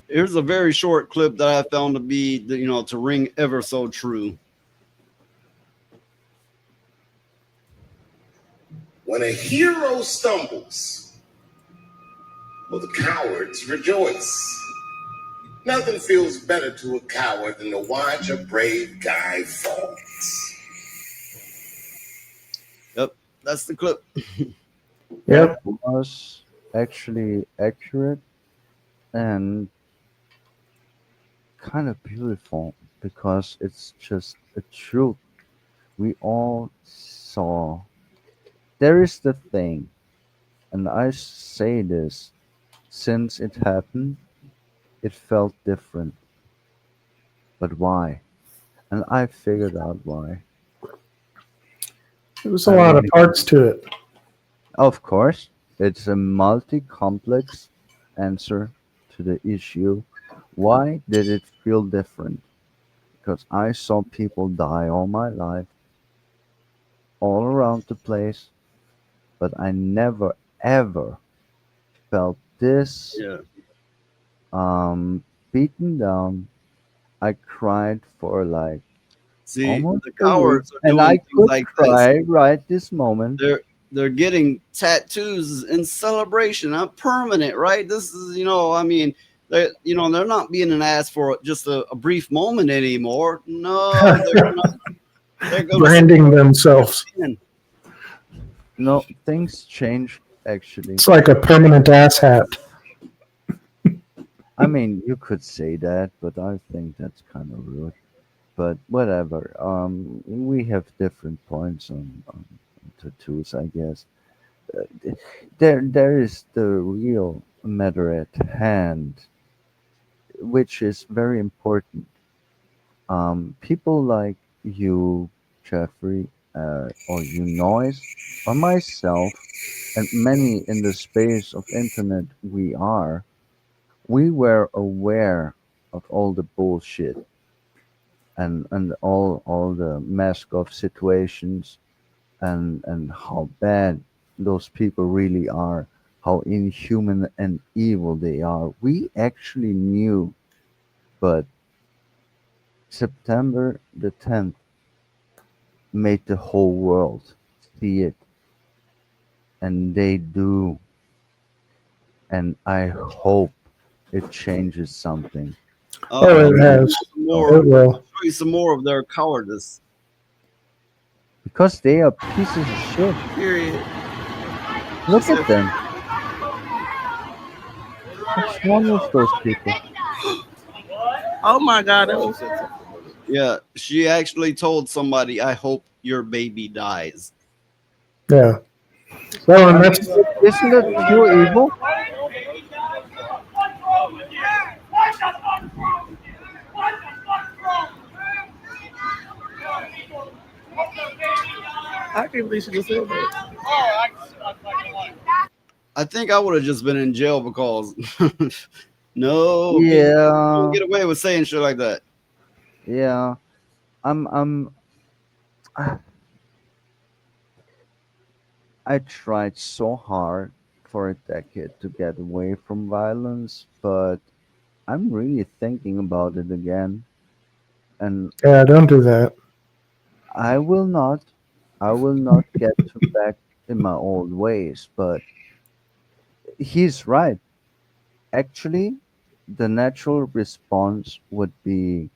Here's a very short clip that I found to be, to ring ever so true. When a hero stumbles, well, the cowards rejoice. Nothing feels better to a coward than to watch a brave guy fall. Yep, that's the clip. That Yep. was actually accurate and kind of beautiful because it's just a truth we all saw. There is the thing, and I say this since it happened, it felt different. But why? And I figured out why. There was a I lot of really, parts to it. of course, it's a multi complex answer to the issue. Why did it feel different? Because I saw people die all my life, all around the place, but I never ever felt this Yeah. beaten down. I cried for like See, almost the a week, cowards are and doing I things could like this. cry right this moment. They're getting tattoos in celebration. I'm permanent, right? This is, I mean, they're not being an ass for just a brief moment anymore. No, they're gonna Branding themselves. spend. No, things changed actually. It's like a permanent ass hat. I mean, you could say that, but I think that's kind of rude. But whatever. We have different points on tattoos, I guess. There is the real matter at hand, which is very important. People like you, Jeffrey, or you, Noise, or myself, and many in the space of internet we were aware of all the bullshit and all the mask of situations and how bad those people really are, how inhuman and evil they are. We actually knew, but September the 10th made the whole world see it, and they do, and I hope it changes something. Oh, Let it me show has. you some So, more. It will. Show you some more of their cowardice. because they are pieces of shit. Period. She Look said, at them. What's wrong with those people? Oh my God, that was yeah, she actually told somebody, "I hope your baby dies." Yeah. Well, and I that's mean, isn't that pure evil? I can't believe she just said that. I think I would have just been in jail because no, people don't Yeah, get away with saying shit like that. yeah. I'm. I tried so hard for a decade to get away from violence, but I'm really thinking about it again, and yeah. Don't do that. I will not. I will not get to back in my old ways. But he's right. Actually, the natural response would be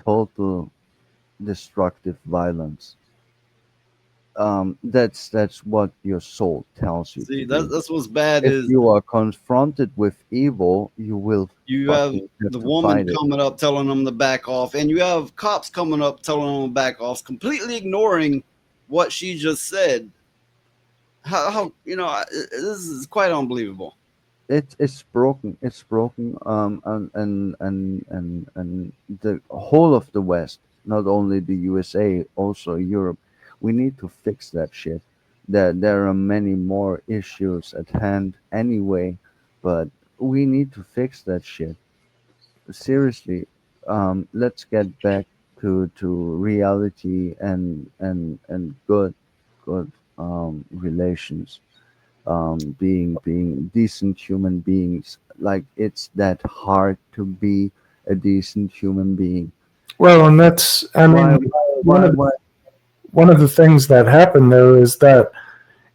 total destructive violence. That's what your soul tells you to See, do. that's what's bad If is you are confronted with evil, you will you have fucking have the to woman fight it. coming up telling them to back off, and you have cops coming up telling them to back off, completely ignoring what she just said. How this is quite unbelievable. It's broken. It's broken. And the whole of the West, not only the USA, also Europe. We need to fix that shit. There are many more issues at hand anyway, but we need to fix that shit. Seriously, let's get back to reality and good relations. being decent human beings. Like it's that hard to be a decent human being. Well, and that's, I Why mean, why one of why? one of the things that happened though is that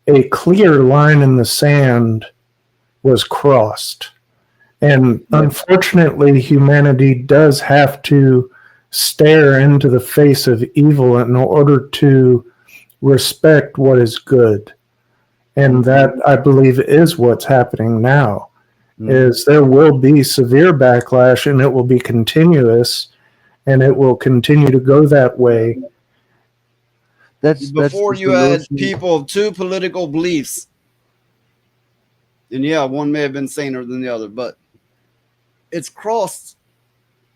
a clear line in the sand was crossed. And Yeah, unfortunately, humanity does have to stare into the face of evil in order to respect what is good. And hmm that, I believe, is what's happening now. hmm Is there will be severe backlash, and it will be continuous, and it will continue to go that way. that's Before the you had solution. people of two political beliefs, and yeah, one may have been saner than the other, but it's crossed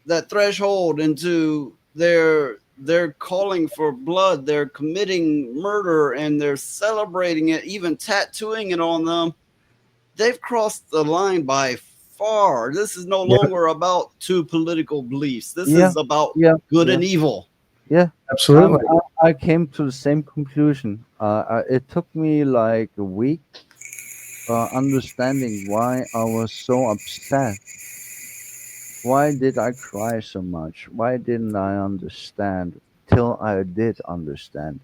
that threshold into they're calling for blood, they're committing murder, and they're celebrating it, even tattooing it on them. They've crossed the line by far. This is no Yeah, longer about two political beliefs. This Yeah, is about yeah, good yeah, and evil. yeah. absolutely. I came to the same conclusion. It took me like a week understanding why I was so upset. Why did I cry so much? Why didn't I understand till I did understand?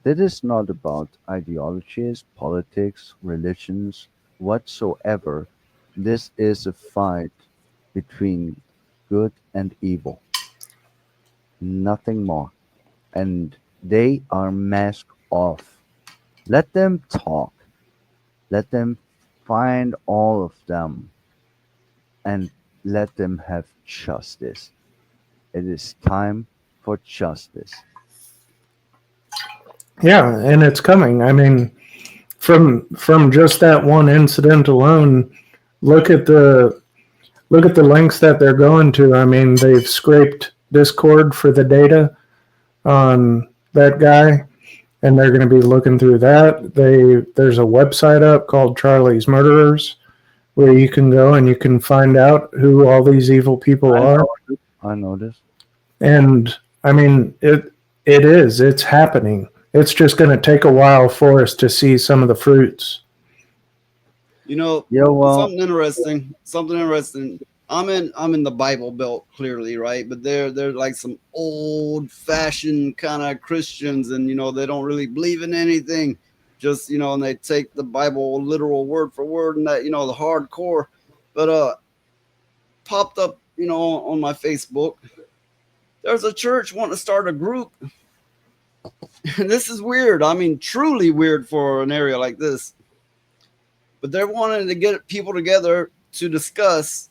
That is not about ideologies, politics, religions, whatsoever. This is a fight between good and evil, nothing more. And they are masked off. Let them talk. Let them find all of them and let them have justice. It is time for justice. Yeah, and it's coming. I mean, from just that one incident alone, look at the look at the lengths that they're going to. I mean, they've scraped Discord for the data on that guy, and they're going to be looking through that. There's a website up called Charlie's Murderers where you can go and you can find out who all these evil people I are. know this. I know this. And I mean, it's happening. It's just going to take a while for us to see some of the fruits. You know, Yeah, well, something interesting. Something interesting. I'm in the Bible Belt clearly, right? But they're like some old fashioned kind of Christians, and they don't really believe in anything. Just and they take the Bible literal word for word, and that the hardcore. But popped up on my Facebook. There's a church wanting to start a group. And this is weird. I mean, truly weird for an area like this. But they're wanting to get people together to discuss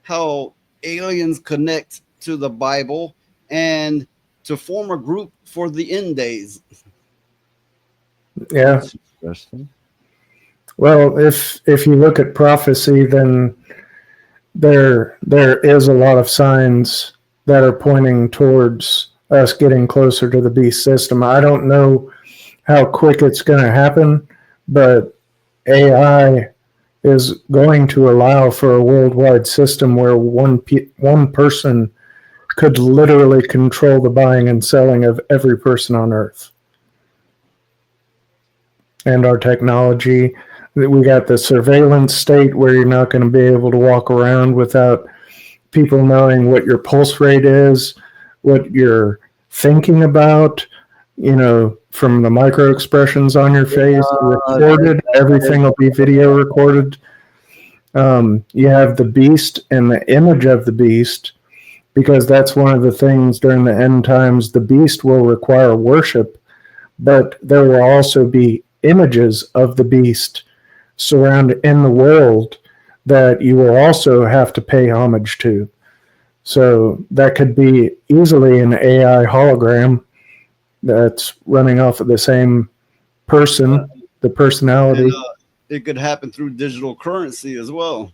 how aliens connect to the Bible and to form a group for the end days. Yeah. that's interesting. Well, if you look at prophecy, then there is a lot of signs that are pointing towards us getting closer to the beast system. I don't know how quick it's going to happen, but AI is going to allow for a worldwide system where one person could literally control the buying and selling of every person on Earth. And our technology, we got the surveillance state where you're not going to be able to walk around without people knowing what your pulse rate is, what you're thinking about, from the micro expressions on your face, That, recorded. that, Everything will be video recorded. You have the beast and the image of the beast, because that's one of the things during the end times. The beast will require worship, but there will also be images of the beast surrounded in the world that you will also have to pay homage to. So that could be easily an AI hologram that's running off of the same Yeah. person, the And personality. it could happen through digital currency as well.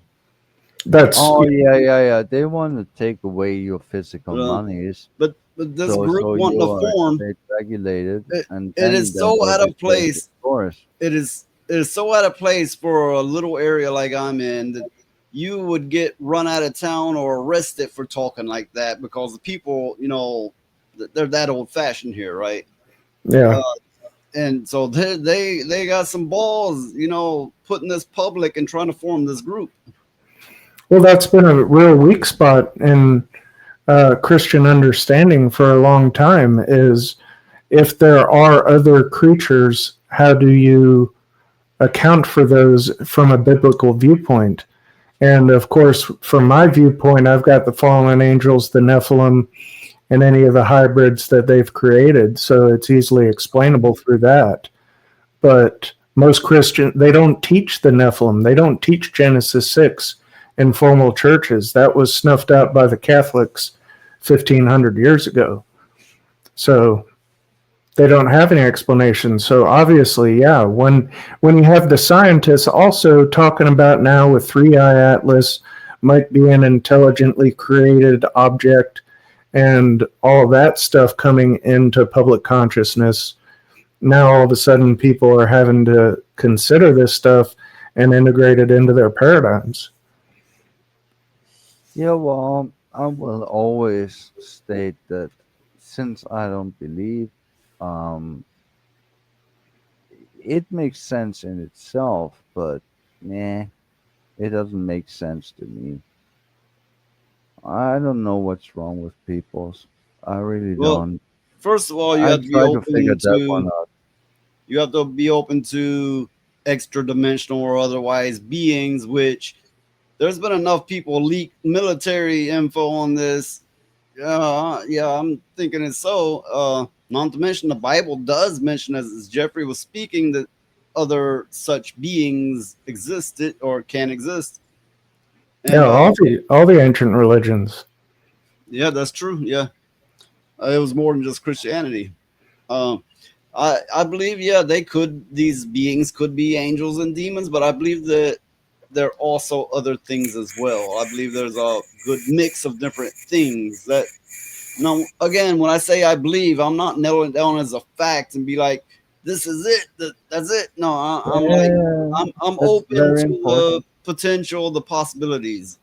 That's oh yeah, yeah, yeah. They want to take away your physical Uh, monies, but this so group so wanting you to are form, state regulated, it, and it then is there so will out be of crazy place. stores. It is so out of place for a little area like I'm in that you would get run out of town or arrested for talking like that because the people, they're that old fashioned here, right? yeah, Uh, and so they got some balls, putting this public and trying to form this group. Well, that's been a real weak spot in Christian understanding for a long time. Is if there are other creatures, how do you account for those from a biblical viewpoint? And of course, from my viewpoint, I've got the fallen angels, the Nephilim, and any of the hybrids that they've created. So it's easily explainable through that. But most Christian, they don't teach the Nephilim. They don't teach Genesis 6 in formal churches. That was snuffed out by the Catholics 1,500 years ago. So they don't have any explanation. So obviously, yeah, when you have the scientists also talking about now with 3-eye atlas might be an intelligently created object and all that stuff coming into public consciousness, now all of a sudden people are having to consider this stuff and integrate it into their paradigms. Yeah, well, I will always state that since I don't believe, um, it makes sense in itself, but nah, it doesn't make sense to me. I don't know what's wrong with people. I really Well, don't. first of all, you I have to be try to figure open that one to out. extra dimensional or otherwise beings, which there's been enough people leak military info on this. Yeah, I'm thinking it's so. Not to mention the Bible does mention, as Jeffrey was speaking, that other such beings existed or can exist. Yeah, And all the ancient religions. yeah, that's true. Yeah, it was more than just Christianity. Um, I believe, yeah, these beings could be angels and demons, but I believe that there are also other things as well. I believe there's a good mix of different things that. Now, again, when I say I believe, I'm not nailing it down as a fact and be like, "This is it. That's it." No, I'm like, Yeah, I'm that's open very to the important. potential, the possibilities.